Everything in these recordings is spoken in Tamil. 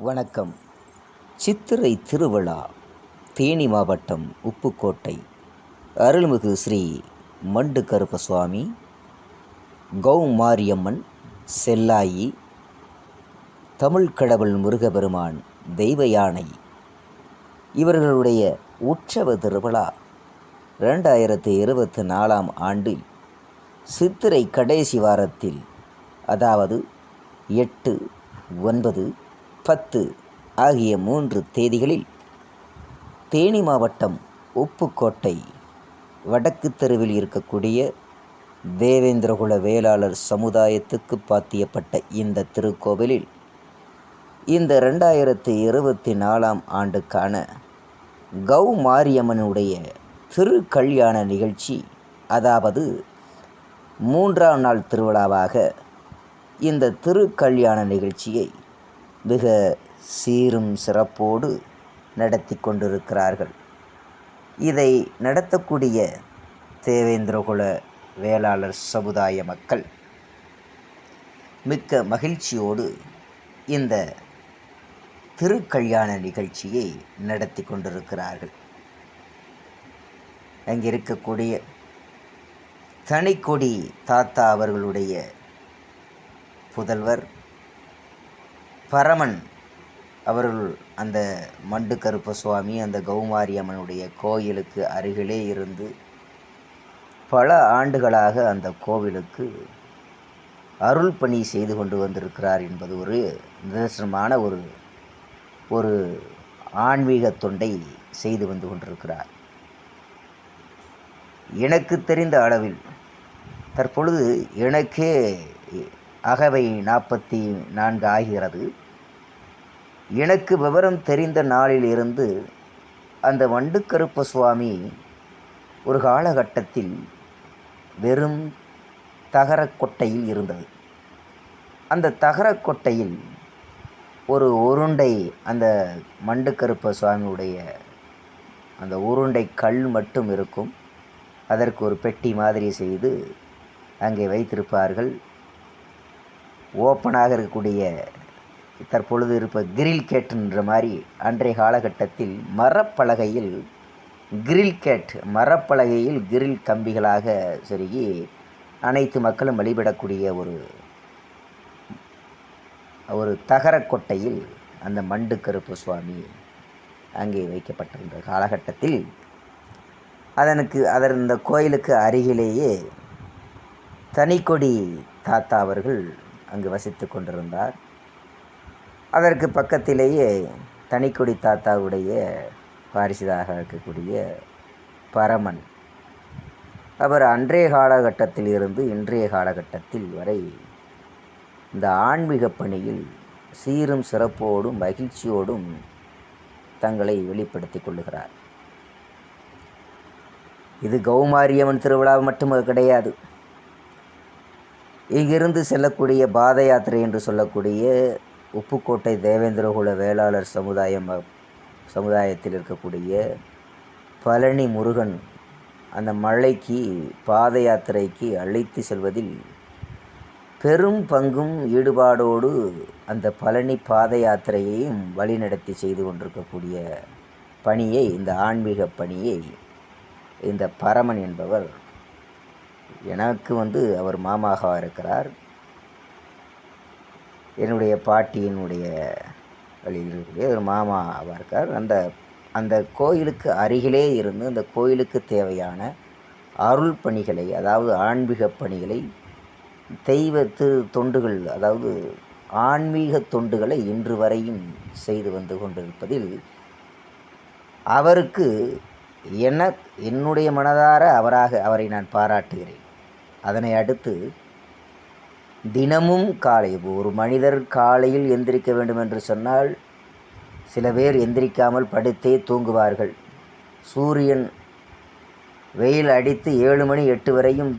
வணக்கம். சித்திரை திருவிழா. தேனி மாவட்டம் உப்புக்கோட்டை அருள்மிகு ஸ்ரீ மண்டு கருப்பசுவாமி, கௌமாரியம்மன், செல்லாயி, தமிழ்கடவுள் முருகபெருமான், தெய்வ யானை இவர்களுடைய உற்சவ திருவிழா 2024 ஆண்டில் சித்திரை கடைசி வாரத்தில், அதாவது 8, 9, 10 ஆகிய 3 தேதிகளில் தேனி மாவட்டம் உப்புக்கோட்டை வடக்கு தெருவில் இருக்கக்கூடிய தேவேந்திரகுல வேளாளர் சமுதாயத்துக்கு பாத்தியப்பட்ட இந்த திருக்கோவிலில் இந்த 2024 ஆண்டுக்கான கௌமாரியம்மனுடைய திருக்கல்யாண நிகழ்ச்சி, அதாவது 3ஆம் நாள் திருவிழாவாக இந்த திருக்கல்யாண நிகழ்ச்சியை மிக சீரும் சிறப்போடு நடத்தி கொண்டிருக்கிறார்கள். இதை நடத்தக்கூடிய தேவேந்திரகுல வேளாளர் சமுதாய மக்கள் மிக்க மகிழ்ச்சியோடு இந்த திருக்கல்யாண நிகழ்ச்சியை நடத்தி கொண்டிருக்கிறார்கள். அங்கே இருக்கக்கூடிய தனிக்கொடி தாத்தா அவர்களுடைய புதல்வர் பரமன் அவர்கள் அந்த மண்டு கருப்பசுவாமி, அந்த கௌமாரியம்மனுடைய கோயிலுக்கு அருகிலே இருந்து பல ஆண்டுகளாக அந்த கோவிலுக்கு அருள் பணி செய்து கொண்டு வந்திருக்கிறார் என்பது ஒரு நிதர்சனமான ஒரு ஆன்மீக தொண்டை செய்து வந்து கொண்டிருக்கிறார். எனக்கு தெரிந்த அளவில் தற்பொழுது எனக்கே அகவை 44 ஆகிறது. எனக்கு விவரம் தெரிந்த நாளில் இருந்து அந்த மண்டு கருப்பசுவாமி ஒரு காலகட்டத்தில் வெறும் தகரக்கொட்டையில் இருந்தது. அந்த தகரக்கொட்டையில் ஒரு உருண்டை, அந்த மண்டு கருப்பசுவாமியுடைய அந்த உருண்டை கல் மட்டும் இருக்கும். அதற்கு ஒரு பெட்டி மாதிரி செய்து அங்கே வைத்திருப்பார்கள். ஓப்பனாக இருக்கக்கூடிய தற்பொழுது கிரில் கேட்டுன்ற மாதிரி அன்றைய காலகட்டத்தில் மரப்பலகையில் கிரில் கம்பிகளாக செருகி அனைத்து மக்களும் வழிபடக்கூடிய ஒரு தகரக்கொட்டையில் அந்த மண்டு கருப்பசுவாமி அங்கே வைக்கப்பட்டிருந்த காலகட்டத்தில் இந்த கோயிலுக்கு அருகிலேயே தனிக்கொடி தாத்தா அவர்கள் அங்கு வசித்து கொண்டிருந்தார். அதற்கு பக்கத்திலேயே தனிக்கொடி தாத்தாவுடைய வாரிசுதாக இருக்கக்கூடிய பரமன் அவர் அன்றைய காலகட்டத்தில் இருந்து இன்றைய காலகட்டத்தில் வரை இந்த ஆன்மீக பணியில் சீரும் சிறப்போடும் மகிழ்ச்சியோடும் தங்களை வெளிப்படுத்தி கொள்ளுகிறார். இது கௌமாரியம்மன் திருவிழா மட்டும் கிடையாது. இங்கிருந்து செல்லக்கூடிய பாத யாத்திரை என்று சொல்லக்கூடிய உப்புக்கோட்டை தேவேந்திரகுல வேளாளர் சமுதாயத்தில் இருக்கக்கூடிய பழனி முருகன் அந்த மலைக்கு பாத யாத்திரைக்கு அழைத்து செல்வதில் பெரும் பங்கும் ஈடுபாடோடு அந்த பழனி பாத யாத்திரையையும் வழிநடத்தி செய்து கொண்டிருக்கக்கூடிய பணியை, இந்த ஆன்மீக பணியை இந்த பரமன் என்பவர், எனக்கு அவர் மாமாவாக இருக்கிறார். என்னுடைய பாட்டியினுடைய வழியில் இருக்கக்கூடிய ஒரு மாமாவாக இருக்கார். அந்த கோயிலுக்கு அருகிலே இருந்து அந்த கோயிலுக்கு தேவையான அருள் பணிகளை, அதாவது ஆன்மீக பணிகளை, தெய்வ தொண்டுகள், அதாவது ஆன்மீக தொண்டுகளை இன்று வரையும் செய்து வந்து கொண்டிருப்பதில் அவருக்கு என்னுடைய மனதார அவரை நான் பாராட்டுகிறேன். அதனை அடுத்து தினமும் காலை, ஒரு மனிதர் காலையில் எந்திரிக்க வேண்டும் என்று சொன்னால் சில பேர் எந்திரிக்காமல் படுத்தே தூங்குவார்கள். சூரியன் வெயில் அடித்து 7 மணி 8 வரையும்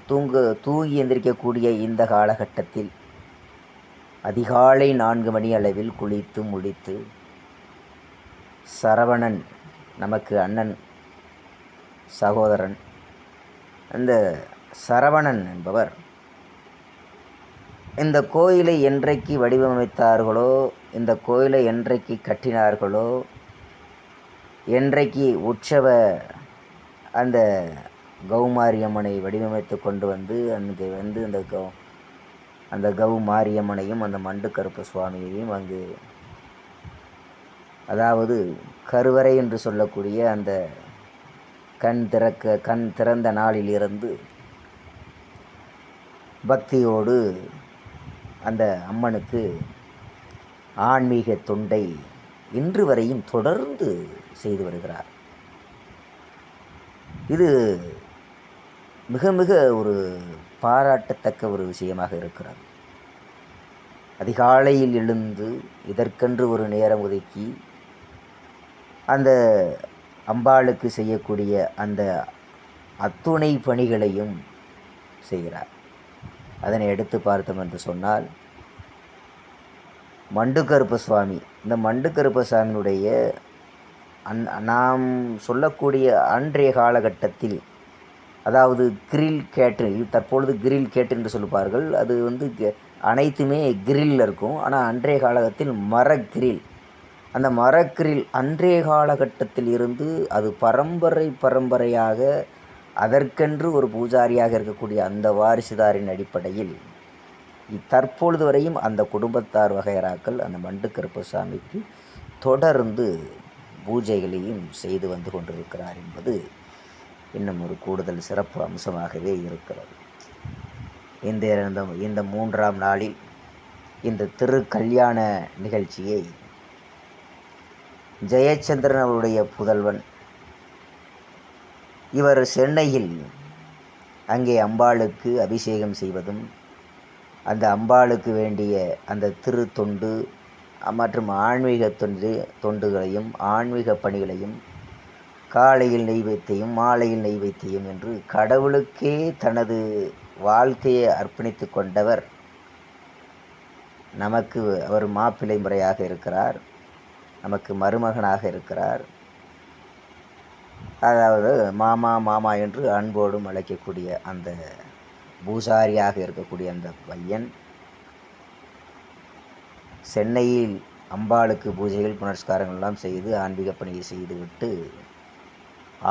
தூங்கி எந்திரிக்கக்கூடிய இந்த காலகட்டத்தில் அதிகாலை 4 மணி அளவில் குளித்து முடித்து சரவணன், நமக்கு அண்ணன் சகோதரன், அந்த சரவணன் என்பவர் இந்த கோயிலை என்றைக்கு வடிவமைத்தார்களோ, இந்த கோயிலை என்றைக்கு கட்டினார்களோ, என்றைக்கு உற்சவ அந்த கௌமாரியம்மனை வடிவமைத்து கொண்டு வந்து அங்கே வந்து அந்த கௌமாரியம்மனையும் அந்த மண்டு கருப்பு சுவாமியையும் அங்கு, அதாவது கருவறை என்று சொல்லக்கூடிய அந்த கண் திறந்த நாளிலிருந்து பக்தியோடு அந்த அம்மனுக்கு ஆன்மீக தொண்டை இன்று வரையும் தொடர்ந்து செய்து வருகிறார். இது மிக மிக ஒரு பாராட்டத்தக்க ஒரு விஷயமாக இருக்கிறது. அதிகாலையில் எழுந்து இதற்கென்று ஒரு நேரம் ஒதுக்கி அந்த அம்பாளுக்கு செய்யக்கூடிய அந்த அத்துணை பணிகளையும் செய்கிறார். அதனை எடுத்து பார்த்தோம் என்று சொன்னால், மண்டு கருப்ப சுவாமி, இந்த மண்டு கருப்ப சுவாமியுடைய நாம் சொல்லக்கூடிய அன்றைய காலகட்டத்தில், அதாவது கிரில் கேட்டு, தற்பொழுது கிரில் கேட்டு என்று சொல்லுவார்கள். அது வந்து அனைத்துமே கிரில் இருக்கும். ஆனால் அன்றைய காலகட்டத்தில் மரக்கிரில், அந்த மரக்கிரில் அன்றைய காலகட்டத்தில் இருந்து அது பரம்பரையாக அதற்கென்று ஒரு பூஜாரியாக இருக்கக்கூடிய அந்த வாரிசுதாரின் அடிப்படையில் தற்பொழுது வரையும் அந்த குடும்பத்தார் வகையறாக்கள் அந்த மண்டு கருப்பசாமிக்கு தொடர்ந்து பூஜைகளையும் செய்து வந்து கொண்டிருக்கிறார் என்பது இன்னும் ஒரு கூடுதல் சிறப்பு அம்சமாகவே இருக்கிறது. இந்த 3ஆம் நாளில் இந்த திருக்கல்யாண நிகழ்ச்சியை ஜெயச்சந்திரன் அவருடைய புதல்வன் இவர் சென்னையில் அங்கே அம்பாளுக்கு அபிஷேகம் செய்வதும், அந்த அம்பாளுக்கு வேண்டிய அந்த திருத்தொண்டு மற்றும் ஆன்மீக தொண்டுகளையும் ஆன்மீக பணிகளையும் காலையில் நெய்வேத்தியம் மாலையில் நெய்வேத்தியம் என்று கடவுளுக்கே தனது வாழ்க்கையை அர்ப்பணித்து கொண்டவர். நமக்கு அவர் மாப்பிள்ளை முறையாக இருக்கிறார், நமக்கு மருமகனாக இருக்கிறார். அதாவது மாமா என்று அன்போடும் அழைக்கக்கூடிய அந்த பூசாரியாக இருக்கக்கூடிய அந்த பையன் சென்னையில் அம்பாளுக்கு பூஜைகள் புனஸ்காரங்கள் எல்லாம் செய்து ஆன்மீக பணியை செய்துவிட்டு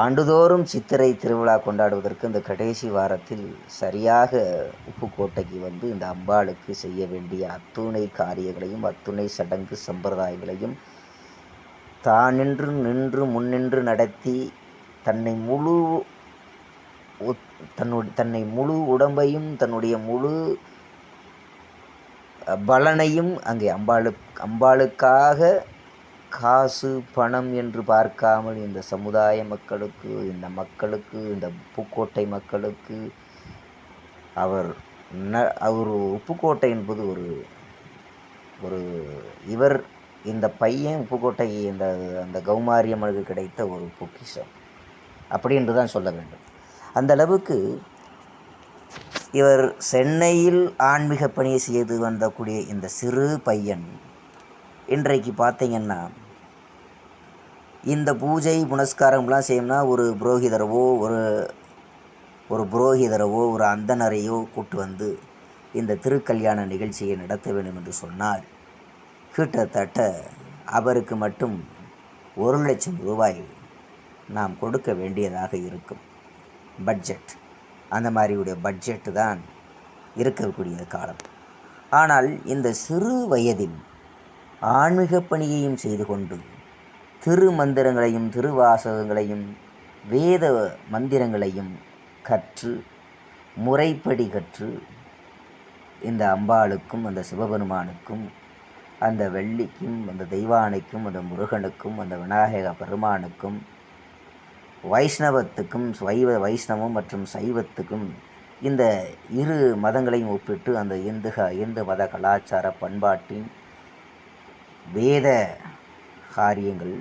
ஆண்டுதோறும் சித்திரை திருவிழா கொண்டாடுவதற்கு இந்த கடைசி வாரத்தில் சரியாக உப்புக்கோட்டைக்கு வந்து இந்த அம்பாளுக்கு செய்ய வேண்டிய அத்துணை காரியங்களையும் அத்துணை சடங்கு சம்பிரதாயங்களையும் தான் நின்று முன்னின்று நடத்தி தன்னை முழு உடம்பையும் தன்னுடைய முழு பலனையும் அங்கே அம்பாளுக்காக காசு பணம் என்று பார்க்காமல் இந்த சமுதாய மக்களுக்கு, இந்த மக்களுக்கு, இந்த உப்புக்கோட்டை மக்களுக்கு அவர் உப்புக்கோட்டை என்பது ஒரு இவர் இந்த பையன் உப்புக்கோட்டை அந்த கௌமாரியம்மனுக்கு கிடைத்த ஒரு பொக்கிஷம் அப்படி என்று தான் சொல்ல வேண்டும். அந்த அளவுக்கு இவர் சென்னையில் ஆன்மீக பணியை செய்து வந்தக்கூடிய இந்த சிறு பையன் இன்றைக்கு பார்த்தீங்கன்னா இந்த பூஜை புனஸ்காரம்லாம் செய்யணும்னா ஒரு புரோகிதரவோ ஒரு அந்தனரையோ கூட்டு வந்து இந்த திருக்கல்யாண நிகழ்ச்சியை நடத்த வேண்டும் என்று சொன்னால் கிட்டத்தட்ட அவருக்கு மட்டும் 1,00,000 ரூபாய் நாம் கொடுக்க வேண்டியதாக இருக்கும். பட்ஜெட் அந்த மாதிரியுடைய பட்ஜெட்டு தான் இருக்கக்கூடிய காலம். ஆனால் இந்த சிறு வயதில் ஆன்மீக பணியையும் செய்து கொண்டு திருமந்திரங்களையும் திருவாசகங்களையும் வேத மந்திரங்களையும் கற்று முறைப்படி கற்று இந்த அம்பாளுக்கும் அந்த சிவபெருமானுக்கும் அந்த வெள்ளிக்கும் அந்த தெய்வானைக்கும் அந்த முருகனுக்கும் அந்த விநாயக பெருமானுக்கும் வைஷ்ணவத்துக்கும் வைஷ்ணவம் மற்றும் சைவத்துக்கும் இந்த இரு மதங்களையும் ஒப்பிட்டு அந்த இந்து மத கலாச்சார பண்பாட்டின் வேத காரியங்கள்,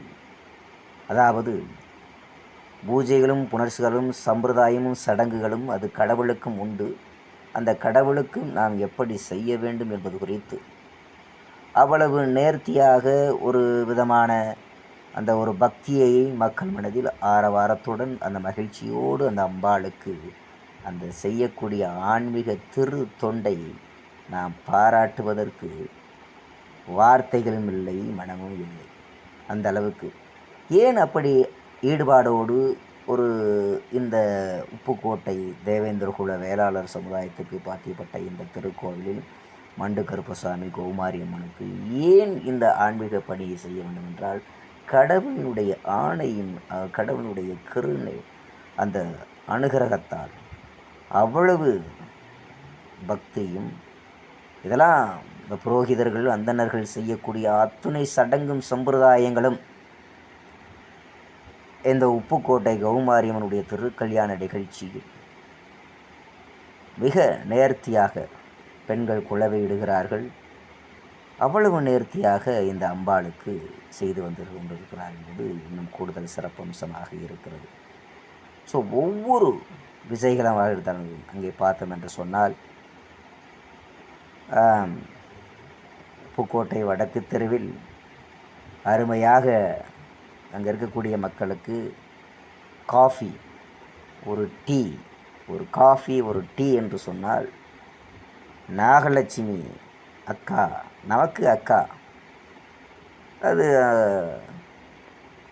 அதாவது பூஜைகளும் புணர்ச்சிகளும் சம்பிரதாயமும் சடங்குகளும் அது கடவுளுக்கும் உண்டு. அந்த கடவுளுக்கும் நாம் எப்படி செய்ய வேண்டும் என்பது குறித்து அவ்வளவு நேர்த்தியாக ஒரு விதமான அந்த ஒரு பக்தியை மக்கள் மனதில் ஆரவாரத்துடன் அந்த மகிழ்ச்சியோடு அந்த அம்பாளுக்கு அந்த செய்யக்கூடிய ஆன்மீக திரு தொண்டை நாம் பாராட்டுவதற்கு வார்த்தைகளும் இல்லை, மனமும் இல்லை. அந்த அளவுக்கு ஏன் அப்படி ஈடுபாடோடு ஒரு இந்த உப்புக்கோட்டை தேவேந்திரகுல வேளாளர் சமுதாயத்துக்கு பாத்தியப்பட்ட இந்த திருக்கோவிலில் மண்டு கருப்பசாமி கௌமாரி அம்மனுக்கு ஏன் இந்த ஆன்மீக பணியை செய்ய வேண்டும் என்றால், கடவுளுடைய ஆணையின் கடவுளுடைய கருணை அந்த அனுகிரகத்தால் அவ்வளவு பக்தியும், இதெல்லாம் இந்த புரோகிதர்கள் அந்தணர்கள் செய்யக்கூடிய அத்துணை சடங்கும் சம்பிரதாயங்களும் இந்த உப்புக்கோட்டை கௌமாரியம்மனுடைய திருக்கல்யாண நிகழ்ச்சியில் மிக நேர்த்தியாக பெண்கள் குலவையிடுகிறார்கள். அவ்வளவு நேர்த்தியாக இந்த அம்பாளுக்கு செய்து வந்து கொண்டிருக்கிறார் என்பது இன்னும் கூடுதல் சிறப்பம்சமாக இருக்கிறது. ஸோ ஒவ்வொரு விசைகளாக இருந்தாலும் அங்கே பார்த்தோம் என்று சொன்னால், புக்கோட்டை வடக்கு தெருவில் அருமையாக அங்கே இருக்கக்கூடிய மக்களுக்கு காஃபி, ஒரு டீ, ஒரு காஃபி ஒரு டீ என்று சொன்னால், நாகலட்சுமி அக்கா, நமக்கு அக்கா, அது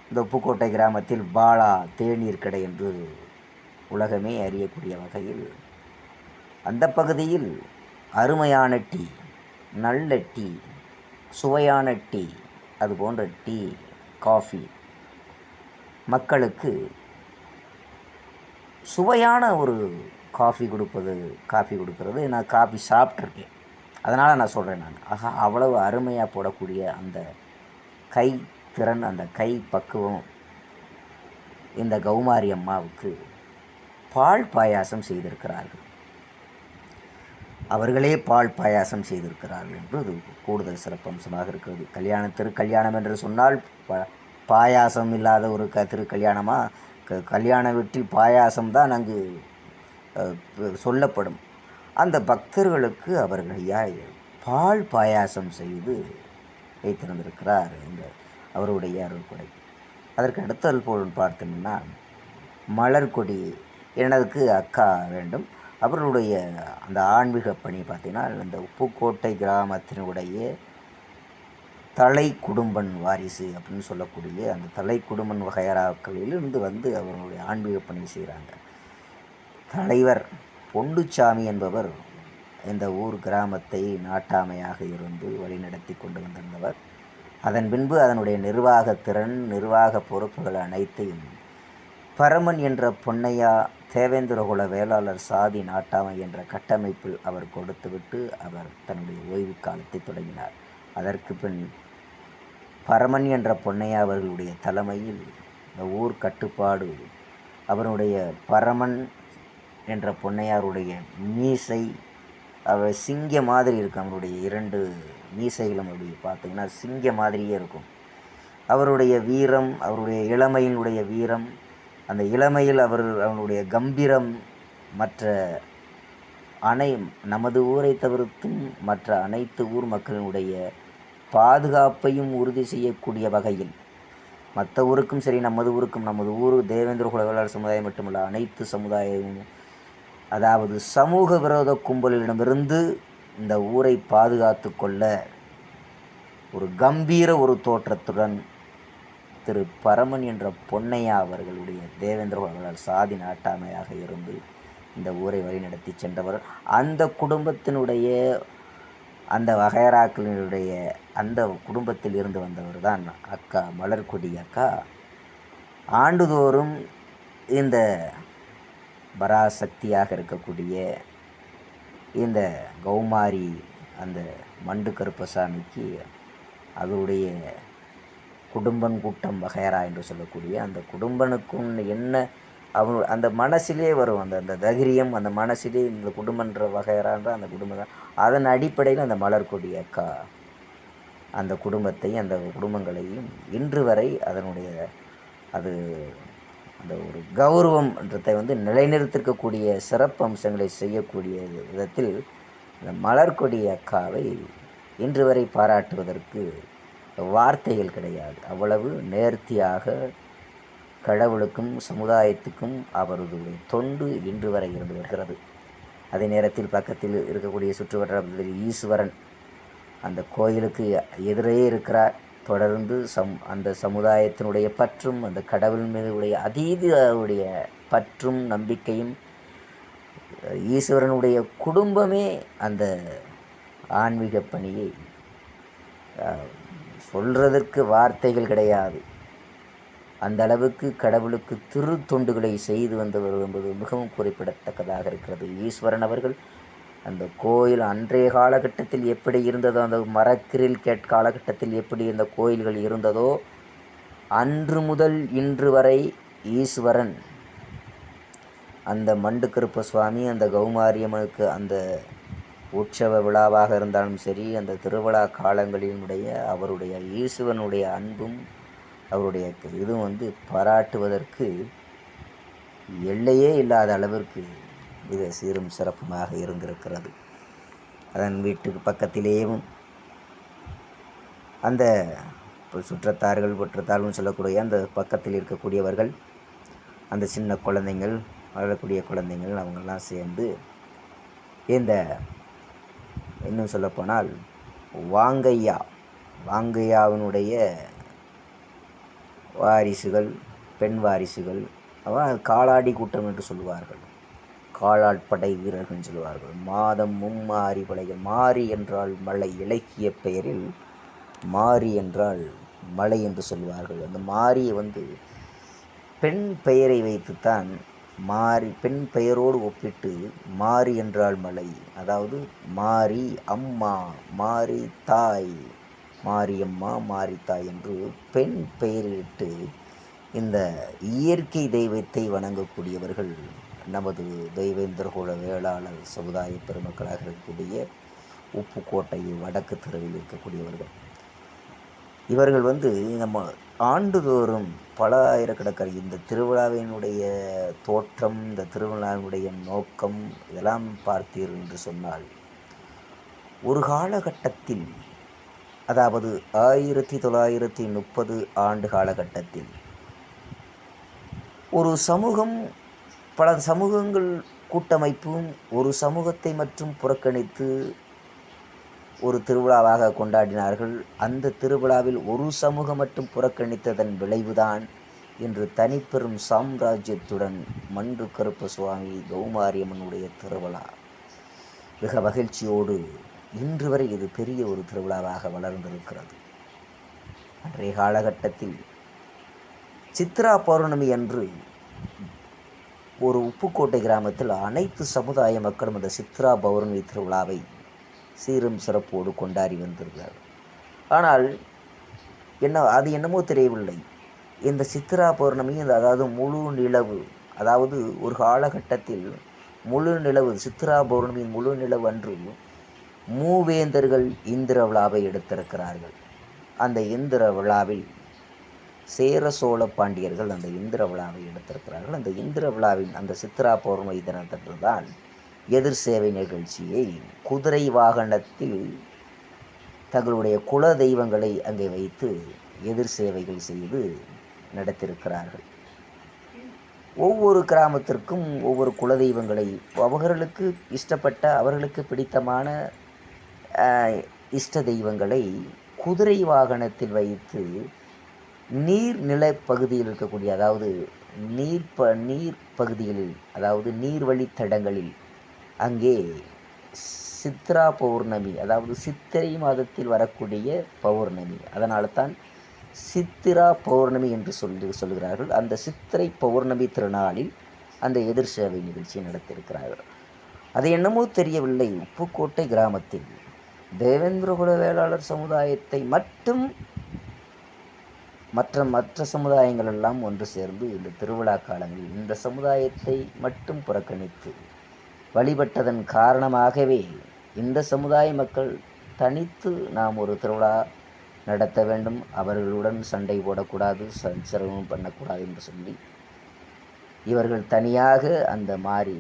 இந்த புக்கோட்டை கிராமத்தில் பாலா தேநீர் கடை என்று உலகமே அறியக்கூடிய வகையில் அந்த பகுதியில் அருமையான டீ, நல்ல டீ, சுவையான டீ, அது போன்ற டீ, காஃபி மக்களுக்கு சுவையான ஒரு காஃபி கொடுக்கிறது. நான் காஃபி சாப்பிட்ருக்கேன், அதனால் நான் சொல்கிறேன். நான் அவ்வளவு அருமையாக போடக்கூடிய அந்த கை திறன், அந்த கை பக்குவம் இந்த கௌமாரி அம்மாவுக்கு பால் பாயாசம் செய்திருக்கிறார்கள். அவர்களே பால் பாயாசம் செய்திருக்கிறார்கள் என்று அது கூடுதல் சிறப்பம்சமாக இருக்கிறது. கல்யாணம் என்று சொன்னால் பாயாசம் இல்லாத ஒரு திருக்கல்யாணமாக, கல்யாண வீட்டில் பாயாசம்தான் அங்கு சொல்லப்படும். அந்த பக்தர்களுக்கு அவர்கள் பால் பாயாசம் செய்து வைத்திருந்திருக்கிறார் இந்த அவருடைய அருள்கொடை. அதற்கு அடுத்தல் போல் பார்த்தோம்னா, மலர்கொடி எனதுக்கு அக்கா வேண்டும். அவர்களுடைய அந்த ஆன்மீக பணி பார்த்திங்கன்னா, அந்த உப்புக்கோட்டை கிராமத்தினுடைய தலை குடும்பன் வாரிசு அப்படின்னு சொல்லக்கூடிய அந்த தலை குடும்பன் வகையறாக்களிலிருந்து வந்து அவர்களுடைய ஆன்மீக பணி செய்கிறாங்க. தலைவர் பொண்டுச்சாமி என்பவர் இந்த ஊர் கிராமத்தை நாட்டாமையாக இருந்து வழிநடத்தி கொண்டு வந்திருந்தவர். அதன் பின்பு அதனுடைய நிர்வாகத்திறன், நிர்வாக பொறுப்புகள் அனைத்தையும் பரமன் என்ற பொன்னையா தேவேந்திரகுல வேளாளர் சாதி நாட்டாமை என்ற கட்டமைப்பில் அவர் கொடுத்துவிட்டு அவர் தன்னுடைய ஓய்வு காலத்தை தொடங்கினார். அதற்கு பின் பரமன் என்ற பொன்னையா அவர்களுடைய தலைமையில் இந்த ஊர் கட்டுப்பாடு, அவருடைய பரமன் என்ற பொன்னையாருடைய மீசை அவர் சிங்க மாதிரி இருக்கும். அவருடைய 2 மீசைகளும் அப்படி பார்த்திங்கன்னா சிங்க மாதிரியே இருக்கும். அவருடைய வீரம், அவருடைய இளமையினுடைய வீரம், அந்த இளமையில் அவருடைய கம்பீரம் மற்ற நமது ஊரை தவிர்த்தும் மற்ற அனைத்து ஊர் மக்களினுடைய பாதுகாப்பையும் உறுதி செய்யக்கூடிய வகையில், மற்ற ஊருக்கும் சரி நமது ஊர் தேவேந்திரகுல வேளாளர் சமுதாயம் மட்டுமல்ல, அனைத்து சமுதாயமும், அதாவது சமூக விரோத கும்பலிடமிருந்து இந்த ஊரை பாதுகாத்து கொள்ள ஒரு கம்பீர ஒரு தோற்றத்துடன் திரு பரமன் என்ற பொன்னையா அவர்களுடைய தேவேந்திர சாதி நாட்டாமையாக இருந்து இந்த ஊரை வழிநடத்தி சென்றவர். அந்த குடும்பத்தினுடைய அந்த வகையறாக்களினுடைய அந்த குடும்பத்தில் இருந்து வந்தவர் தான் அக்கா மலர்கொடி அக்கா. ஆண்டுதோறும் இந்த பராசக்தியாக இருக்கக்கூடிய இந்த கௌமாரி அந்த மண்டு கருப்பசாமிக்கு அவருடைய குடும்பன் கூட்டம் வகையறா என்று சொல்லக்கூடிய அந்த குடும்பனுக்கும் என்ன அந்த மனசிலே வரும் அந்த தைரியம், அந்த மனசிலே இந்த குடும்பன்ற வகையறான்ற அந்த குடும்பம் தான். அதன் அடிப்படையில் அந்த மலர்கொடி அக்கா அந்த குடும்பத்தை அந்த குடும்பங்களையும் இன்று வரை அதனுடைய அந்த ஒரு கௌரவம்ன்றதை நிலைநிறுத்திருக்கக்கூடிய சிறப்பு அம்சங்களை செய்யக்கூடிய விதத்தில் அந்த மலர்கொடி அக்காவை இன்று வரை பாராட்டுவதற்கு வார்த்தைகள் கிடையாது. அவ்வளவு நேர்த்தியாக கடவுளுக்கும் சமுதாயத்துக்கும் அவர்களுடைய தொண்டு இன்று வரை இருந்து வருகிறது. அதே நேரத்தில் பக்கத்தில் இருக்கக்கூடிய சுற்றுவட்டாரத்தில் ஈஸ்வரன் அந்த கோயிலுக்கு எதிரே இருக்கிறார். தொடர்ந்து அந்த சமுதாயத்தினுடைய பற்றும் அந்த கடவுள் மீது உடைய அதீதவுடைய பற்றும் நம்பிக்கையும், ஈஸ்வரனுடைய குடும்பமே அந்த ஆன்மீக பணியை சொல்கிறதற்கு வார்த்தைகள் கிடையாது. அந்த அளவுக்கு கடவுளுக்கு திருத்தொண்டுகளை செய்து வந்தவர் என்பது மிகவும் குறிப்பிடத்தக்கதாக இருக்கிறது. ஈஸ்வரன் அவர்கள் அந்த கோயில் அன்றைய காலகட்டத்தில் எப்படி இருந்ததோ, அந்த மரக்கிரில் காலகட்டத்தில் எப்படி இந்த கோயில்கள் இருந்ததோ, அன்று முதல் இன்று வரை ஈஸ்வரன் அந்த மண்டுக்கருப்ப சுவாமி, அந்த கௌமாரியம்மனுக்கு அந்த உற்சவ விழாவாக இருந்தாலும் சரி, அந்த திருவிழா காலங்களினுடைய அவருடைய ஈஸ்வரனுடைய அன்பும் அவருடைய இதுவும் பாராட்டுவதற்கு எல்லையே இல்லாத அளவிற்கு மிக சீரும் சிறப்புமாக இருந்திருக்கிறது. அதன் வீட்டுக்கு பக்கத்திலேயும் அந்த சுற்றத்தார்கள் பற்றத்தார்கள் சொல்லக்கூடிய அந்த பக்கத்தில் இருக்கக்கூடியவர்கள், அந்த சின்ன குழந்தைங்கள், வளரக்கூடிய குழந்தைங்கள், அவங்கெல்லாம் சேர்ந்து இந்த இன்னும் சொல்லப்போனால் வாங்கையாவினுடைய வாரிசுகள், பெண் வாரிசுகள், காலாடி கூட்டம் என்று சொல்லுவார்கள். காலாட்படை வீரர்கள் சொல்லுவார்கள். மாதம் மும்மாரி படைகள். மாரி என்றால் மலை, இலக்கிய பெயரில் மாரி என்றால் மலை என்று சொல்லுவார்கள். அந்த மாரியை பெண் பெயரை வைத்துத்தான் மாரி, பெண் பெயரோடு ஒப்பிட்டு மாரி என்றால் மலை, அதாவது மாரி அம்மா, மாரி தாய், மாரியம்மா, மாரித்தாய் என்று பெண் பெயரிட்டு இந்த இயற்கை தெய்வத்தை வணங்கக்கூடியவர்கள் நமது தெய்வேந்திரகுல வேளாளர் சமுதாய பெருமக்களாக இருக்கக்கூடிய உப்புக்கோட்டை வடக்கு தெருவில் இருக்கக்கூடியவர்கள். இவர்கள் நம்ம ஆண்டுதோறும் பல ஆயிரக்கணக்கான இந்த திருவிழாவினுடைய தோற்றம், இந்த திருவிழாவினுடைய நோக்கம் இதெல்லாம் பார்த்தீர்கள் என்று சொன்னால், ஒரு காலகட்டத்தில், அதாவது 1930 ஆண்டு காலகட்டத்தில் ஒரு சமூகம், பல சமூகங்கள் கூட்டமைப்பும் ஒரு சமூகத்தை மட்டும் புறக்கணித்து ஒரு திருவிழாவாக கொண்டாடினார்கள். அந்த திருவிழாவில் ஒரு சமூகம் மட்டும் புறக்கணித்ததன் விளைவுதான் இன்று தனிப்பெரும் சாம்ராஜ்யத்துடன் மண்டு கருப்ப சுவாமி கௌமாரியம்மனுடைய திருவிழா மிக மகிழ்ச்சியோடு இன்று வரை இது பெரிய ஒரு திருவிழாவாக வளர்ந்திருக்கிறது. அன்றைய காலகட்டத்தில் சித்ரா பௌர்ணமி அன்று ஒரு உப்புக்கோட்டை கிராமத்தில் அனைத்து சமுதாய மக்களும் அந்த சித்ரா பௌர்ணமி திருவிழாவை சீரும் சிறப்போடு கொண்டாடி வந்திருக்கிறார். ஆனால் அது என்னமோ தெரியவில்லை, இந்த சித்ரா பௌர்ணமி, அதாவது முழு நிலவு, அதாவது ஒரு காலகட்டத்தில் முழு நிலவு, சித்ரா பௌர்ணமி முழு நிலவு அன்று மூவேந்தர்கள் இந்திர விழாவை எடுத்திருக்கிறார்கள். அந்த இந்திர விழாவில் சேர சோழ பாண்டியர்கள் அந்த இந்திர விழாவை எடுத்திருக்கிறார்கள். அந்த இந்திர விழாவின் அந்த சித்ரா பௌர்ணமி தினத்தன்று தான் எதிர் சேவை நிகழ்ச்சியை குதிரை வாகனத்தில் தங்களுடைய குல தெய்வங்களை அங்கே வைத்து எதிர் சேவைகள் செய்து நடத்தியிருக்கிறார்கள். ஒவ்வொரு கிராமத்திற்கும் ஒவ்வொரு குலதெய்வங்களை அவர்களுக்கு இஷ்டப்பட்ட, அவர்களுக்கு பிடித்தமான இஷ்ட தெய்வங்களை குதிரை வாகனத்தில் வைத்து நீர்நிலை பகுதியில் இருக்கக்கூடிய, அதாவது நீர் பகுதிகளில், அதாவது நீர்வழித்தடங்களில் அங்கே சித்ரா பௌர்ணமி, அதாவது சித்திரை மாதத்தில் வரக்கூடிய பௌர்ணமி, அதனால தான் சித்திரா பௌர்ணமி என்று சொல்கிறார்கள். அந்த சித்திரை பௌர்ணமி திருநாளில் அந்த எதிர் சேவை நிகழ்ச்சியை நடத்தியிருக்கிறார்கள். அது என்னமோ தெரியவில்லை, உப்புக்கோட்டை கிராமத்தில் தேவேந்திரகுல வேளாளர் சமுதாயத்தை மட்டும் மற்ற சமுதாயங்கள் எல்லாம் ஒன்று சேர்ந்து இந்த திருவிழா காலங்களில் இந்த சமுதாயத்தை மட்டும் புறக்கணித்து வழிபட்டதன் காரணமாகவே இந்த சமுதாய மக்கள் தனித்து நாம் ஒரு திருவிழா நடத்த வேண்டும், அவர்களுடன் சண்டை போடக்கூடாது, சஞ்சரவும் பண்ணக்கூடாது என்று சொல்லி இவர்கள் தனியாக அந்த மாறி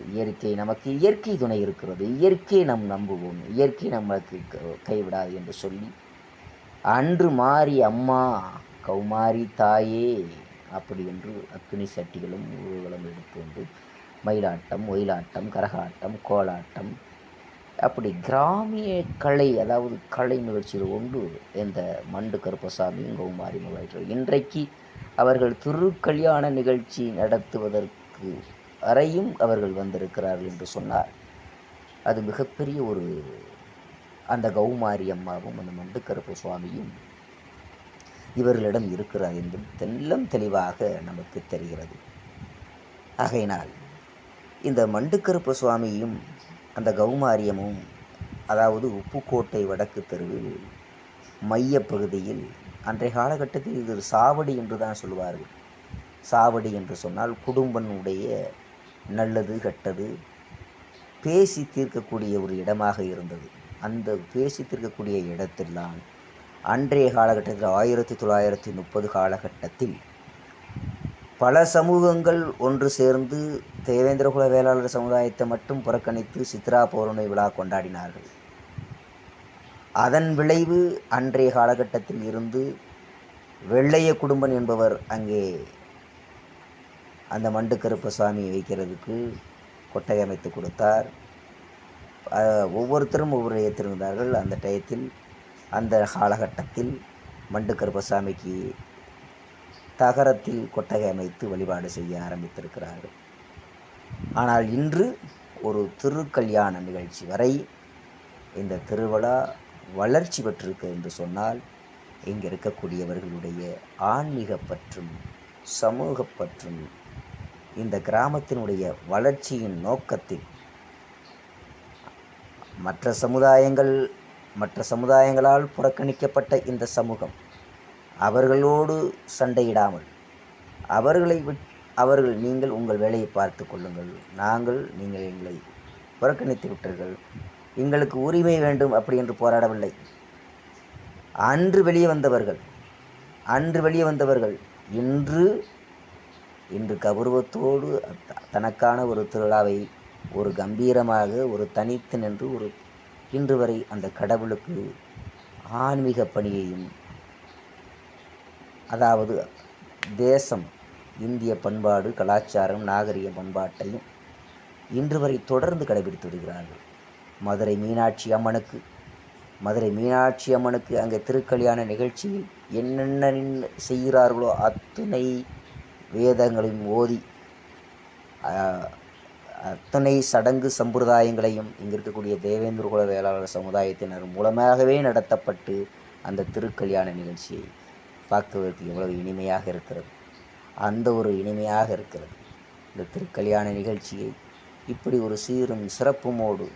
நமக்கு இயற்கை துணை இருக்கிறது, இயற்கை நாம் நம்புவோம், இயற்கை நம்மளுக்கு கைவிடாது என்று சொல்லி அன்று மாறி அம்மா கௌமாரி தாயே அப்படி என்று அக்னி சட்டிகளும் ஊர்வலம் எடுத்து மயிலாட்டம், ஒயிலாட்டம், கரகாட்டம், கோலாட்டம், அப்படி கிராமிய கலை, அதாவது கலை நிகழ்ச்சியில் ஒன்று இந்த மண்டு கருப்பசாமியும் கௌமாரி மகாராஜர். இன்றைக்கு அவர்கள் திருக்கல்யாண நிகழ்ச்சி நடத்துவதற்கு வரையும் அவர்கள் வந்திருக்கிறார்கள் என்று சொன்னார். அது மிகப்பெரிய ஒரு அந்த கௌமாரி அம்மாவும் அந்த மண்டு கருப்பு சுவாமியும் இவர்களிடம் இருக்கிறார் என்பது தெல்லம் தெளிவாக நமக்கு தெரிகிறது. ஆகையினால் இந்த மண்டுக்கருப்பு சுவாமியும் அந்த கௌமாரியமும், அதாவது உப்புக்கோட்டை வடக்கு தெருவில் மையப்பகுதியில், அன்றைய காலகட்டத்தில் இது சாவடி என்று தான் சொல்லுவார்கள். சாவடி என்று சொன்னால் குடும்பனுடைய நல்லது கெட்டது பேசி தீர்க்கக்கூடிய ஒரு இடமாக இருந்தது. அந்த பேசி தீர்க்கக்கூடிய இடத்தில்தான் அன்றைய காலகட்டத்தில் 1930 காலகட்டத்தில் பல சமூகங்கள் ஒன்று சேர்ந்து தேவேந்திரகுல வேளாளர் சமுதாயத்தை மட்டும் புறக்கணித்து சித்ரா பௌர்ணமி விழா கொண்டாடினார்கள். அதன் விளைவு அன்றைய காலகட்டத்தில் இருந்து வெள்ளைய குடும்பன் என்பவர் அங்கே அந்த மண்டு கருப்பசாமி வைக்கிறதுக்கு கொட்டகை அமைத்து கொடுத்தார். ஒவ்வொருத்தரும் ஒவ்வொரு ஏற்றிருந்தார்கள். அந்த டயத்தில் அந்த காலகட்டத்தில் மண்டு கருப்பசாமிக்கு தகரத்தில் கொட்டகை அமைத்து வழிபாடு செய்ய ஆரம்பித்திருக்கிறார்கள். ஆனால் இன்று ஒரு திருக்கல்யாண நிகழ்ச்சி வரை இந்த திருவிழா வளர்ச்சி பெற்றிருக்கு என்று சொன்னால் இங்கே இருக்கக்கூடியவர்களுடைய ஆன்மீக பற்றும் சமூக பற்றும் இந்த கிராமத்தினுடைய வளர்ச்சியின் நோக்கத்தில் மற்ற சமுதாயங்களால் புறக்கணிக்கப்பட்ட இந்த சமூகம் அவர்களோடு சண்டையிடாமல் அவர்கள் நீங்கள் உங்கள் வேலையை பார்த்து கொள்ளுங்கள், நீங்கள் எங்களை புறக்கணித்து விட்டீர்கள், எங்களுக்கு உரிமை வேண்டும் அப்படி என்று போராடவில்லை. அன்று வெளியே வந்தவர்கள் இன்று கௌரவத்தோடு தனக்கான ஒரு திருவிழாவை ஒரு கம்பீரமாக ஒரு தனித்து நின்று இன்று வரை அந்த கடவுளுக்கு ஆன்மீக பணியையும், அதாவது தேசம் இந்திய பண்பாடு கலாச்சாரம் நாகரிக பண்பாட்டையும் இன்று வரை தொடர்ந்து கடைபிடித்து வருகிறார்கள். மதுரை மீனாட்சி அம்மனுக்கு அங்கே திருக்கல்யாண நிகழ்ச்சியில் என்னென்ன செய்கிறார்களோ அத்தனை வேதங்களையும் ஓதி அத்தனை சடங்கு சம்பிரதாயங்களையும் இங்கே இருக்கக்கூடிய தேவேந்திரகுல வேளாளர் சமுதாயத்தினர் மூலமாகவே நடத்தப்பட்டு அந்த திருக்கல்யாண நிகழ்ச்சியை பார்க்குவதற்கு எவ்வளவு இனிமையாக இருக்கிறது. அந்த ஒரு இனிமையாக இருக்கிறது இந்த திருக்கல்யாண நிகழ்ச்சியை இப்படி ஒரு சீரும் சிறப்புமோடு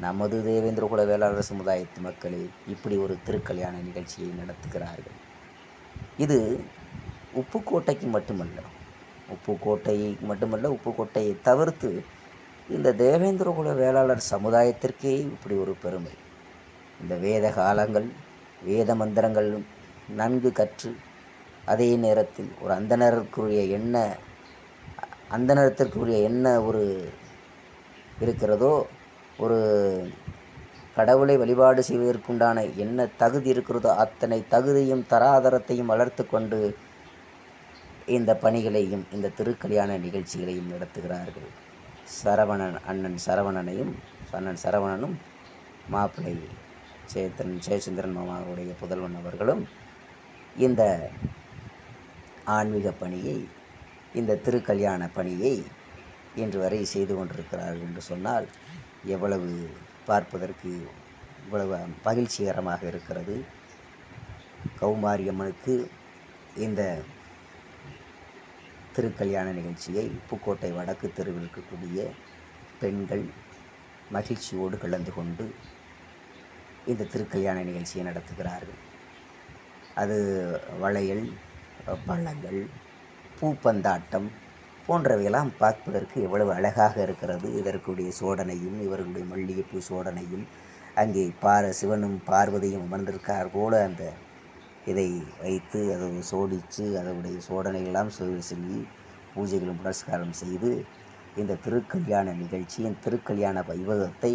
நமது தேவேந்திரகுல வேளாளர் சமுதாயத்து மக்களே இப்படி ஒரு திருக்கல்யாண நிகழ்ச்சியை நடத்துகிறார்கள். இது உப்புக்கோட்டைக்கு மட்டுமல்ல, உப்புக்கோட்டையை தவிர்த்து இந்த தேவேந்திரகுல வேளாளர் சமுதாயத்திற்கே இப்படி ஒரு பெருமை. இந்த வேத காலங்கள் வேத மந்திரங்கள் நன்கு கற்று அதே நேரத்தில் ஒரு அந்தனத்திற்குரிய என்ன ஒரு இருக்கிறதோ, ஒரு கடவுளை வழிபாடு செய்வதற்குண்டான என்ன தகுதி இருக்கிறதோ அத்தனை தகுதியும் தராதரத்தையும் வளர்த்து கொண்டு இந்த பணிகளையும் இந்த திருக்கல்யாண நிகழ்ச்சிகளையும் நடத்துகிறார்கள். அண்ணன் சரவணனும் மாப்பிள்ளை ஜெயச்சந்திரன் மாமாவுடைய புதல்வன் அவர்களும் இந்த ஆன்மீக பணியை, இந்த திருக்கல்யாண பணியை இன்று வரை செய்து கொண்டிருக்கிறார்கள் என்று சொன்னால் எவ்வளவு பார்ப்பதற்கு இவ்வளவு மகிழ்ச்சிகரமாக இருக்கிறது. கௌமாரியம்மனுக்கு இந்த திருக்கல்யாண நிகழ்ச்சியை உப்புக்கோட்டை வடக்கு தெருவில் இருக்கக்கூடிய பெண்கள் மகிழ்ச்சியோடு கலந்து கொண்டு இந்த திருக்கல்யாண நிகழ்ச்சியை நடத்துகிறார்கள். அது வளையல், பழங்கள், பூப்பந்தாட்டம் போன்றவையெல்லாம் பார்ப்பதற்கு எவ்வளவு அழகாக இருக்கிறது. இதற்குடைய சோடனையும் இவர்களுடைய மல்லிகைப்பூ சோடனையும் அங்கே சிவனும் பார்வதியும் அமர்ந்திருக்கார் போல அந்த இதை வைத்து அதை சோடித்து அதனுடைய சோடனைகளெல்லாம் சொல்லி பூஜைகளும் புனஸ்காரம் செய்து இந்த திருக்கல்யாண நிகழ்ச்சியின் திருக்கல்யாண வைபவத்தை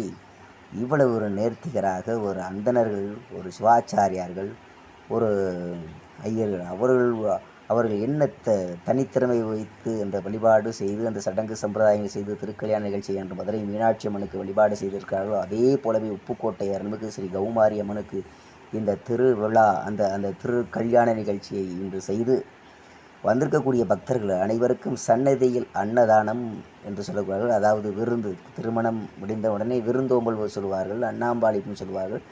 இவ்வளவு ஒரு நேர்த்திகராக ஒரு அந்தணர்கள், ஒரு சிவாச்சாரியார்கள், ஒரு ஐயர்கள் அவர்கள் என்ன தனித்திறமை வைத்து அந்த வழிபாடு செய்து அந்த சடங்கு சம்பிரதாயங்கள் செய்து திருக்கல்யாண நிகழ்ச்சி என்று மதுரை மீனாட்சி அம்மனுக்கு வழிபாடு செய்திருக்கிறார்களோ அதே போலவே உப்புக்கோட்டை அருள்மிகு ஸ்ரீ கௌமாரி அம்மனுக்கு இந்த திருவிழா அந்த திருக்கல்யாண நிகழ்ச்சியை இன்று செய்து வந்திருக்கக்கூடிய பக்தர்கள் அனைவருக்கும் சன்னதியில் அன்னதானம் என்று சொல்லக்கூடார்கள். அதாவது விருந்து, திருமணம் முடிந்த உடனே விருந்தோம்பல் சொல்வார்கள், அண்ணாம்பாளிப்புன்னு சொல்வார்கள்.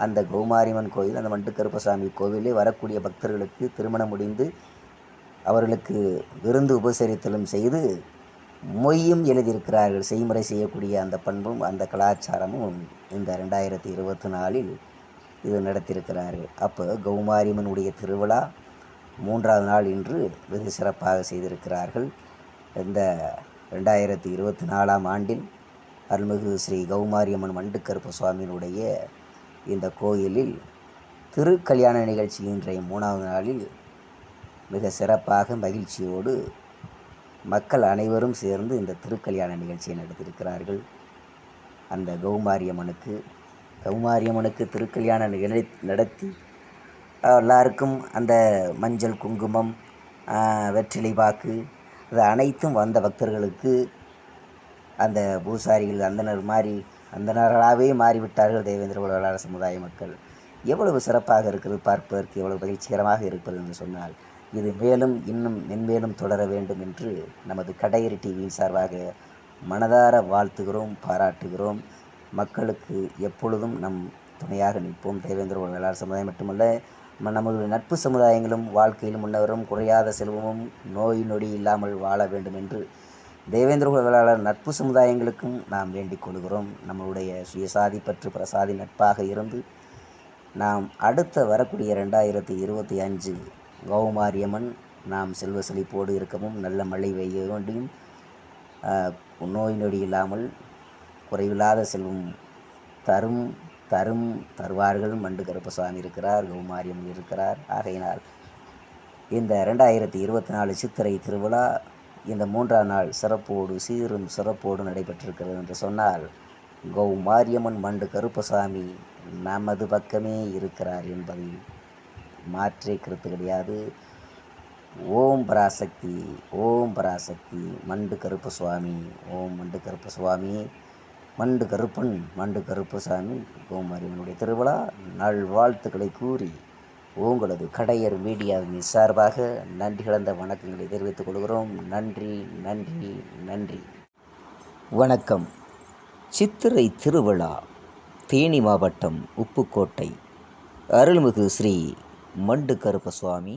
அந்த கௌமாரியம்மன் கோயில், அந்த மண்டுக்கருப்பசாமி கோவிலே வரக்கூடிய பக்தர்களுக்கு திருமணம் முடிந்து அவர்களுக்கு விருந்து உபசரித்தலும் செய்து மொய்யும் எழுதியிருக்கிறார்கள். செய்முறை செய்யக்கூடிய அந்த பண்பும் அந்த கலாச்சாரமும் இந்த 2024 இது நடத்தியிருக்கிறார்கள். அப்போ கௌமாரியம்மனுடைய திருவிழா 3வது நாள் இன்று வெகு சிறப்பாக செய்திருக்கிறார்கள். இந்த 2024 ஆண்டில் அருள்மிகு ஸ்ரீ கௌமாரியம்மன் மண்டுக்கருப்ப சுவாமியினுடைய இந்த கோயிலில் திருக்கல்யாண நிகழ்ச்சி இன்றைய 3வது நாளில் மிக சிறப்பாக மகிழ்ச்சியோடு மக்கள் அனைவரும் சேர்ந்து இந்த திருக்கல்யாண நிகழ்ச்சியை நடத்தியிருக்கிறார்கள். அந்த கௌமாரியம்மனுக்கு திருக்கல்யாண நடத்தி எல்லாருக்கும் அந்த மஞ்சள் குங்குமம், வெற்றிலை பாக்கு இது அனைத்தும் வந்த பக்தர்களுக்கு அந்த பூசாரிகள் அந்தனர்களாகவே மாறிவிட்டார்கள். தேவேந்திர குல சமுதாய மக்கள் எவ்வளவு சிறப்பாக இருக்கிறது பார்ப்பதற்கு, எவ்வளவு மகிழ்ச்சிகரமாக இருப்பது என்று சொன்னால் இது மேலும் இன்னும் மென்மேலும் தொடர வேண்டும் என்று நமது கடையரி டிவியின் சார்பாக மனதார வாழ்த்துகிறோம், பாராட்டுகிறோம். மக்களுக்கு எப்பொழுதும் நம் துணையாக நிற்போம். தேவேந்திர குல வேளாளர் சமுதாயம் மட்டுமல்ல, நமது நட்பு சமுதாயங்களும் வாழ்க்கையில் முன்னவரும் குறையாத செல்வமும் நோய் நொடி இல்லாமல் வாழ வேண்டும் என்று தேவேந்திர குல வேளாளர் நட்பு சமுதாயங்களுக்கும் நாம் வேண்டிக் கொள்கிறோம். நம்மளுடைய சுயசாதி பற்று பிரசாதி நட்பாக இருந்து நாம் அடுத்த வரக்கூடிய 2025 கௌமாரியம்மன் நாம் செல்வ செழிப்போடு இருக்கவும், நல்ல மழை பெய்ய வேண்டியும், நோய் நொடி இல்லாமல் குறைவில்லாத செல்வம் தருவார்கள். மண்டுக்கருப்பசாமி இருக்கிறார், கௌமாரியம்மன் இருக்கிறார். ஆகையினால் இந்த 2024 சித்திரை திருவிழா இந்த 3வது நாள் சீரும் சிறப்போடு நடைபெற்றிருக்கிறது என்று சொன்னால் கௌமாரியம்மன் மண்டுக்கருப்பசாமி நமது பக்கமே இருக்கிறார் என்பதில் மாற்றே கருத்து கிடையாது. ஓம் பராசக்தி, ஓம் பராசக்தி, மண்டுக்கருப்பசுவாமி, ஓம் மண்டுக்கருப்பசுவாமி, மண்டுக்கருப்பசாமி கௌமாரியம்மனுடைய திருவிழா நல்வாழ்த்துக்களை கூறி உங்களது கடையர் மீடியாவின் சார்பாக நன்றி கலந்த வணக்கங்களை தெரிவித்துக் கொள்கிறோம். நன்றி நன்றி நன்றி. வணக்கம். சித்திரை திருவிழா தேனி மாவட்டம் உப்புக்கோட்டை அருள்மிகு ஸ்ரீ மண்டுக்கருப்பசுவாமி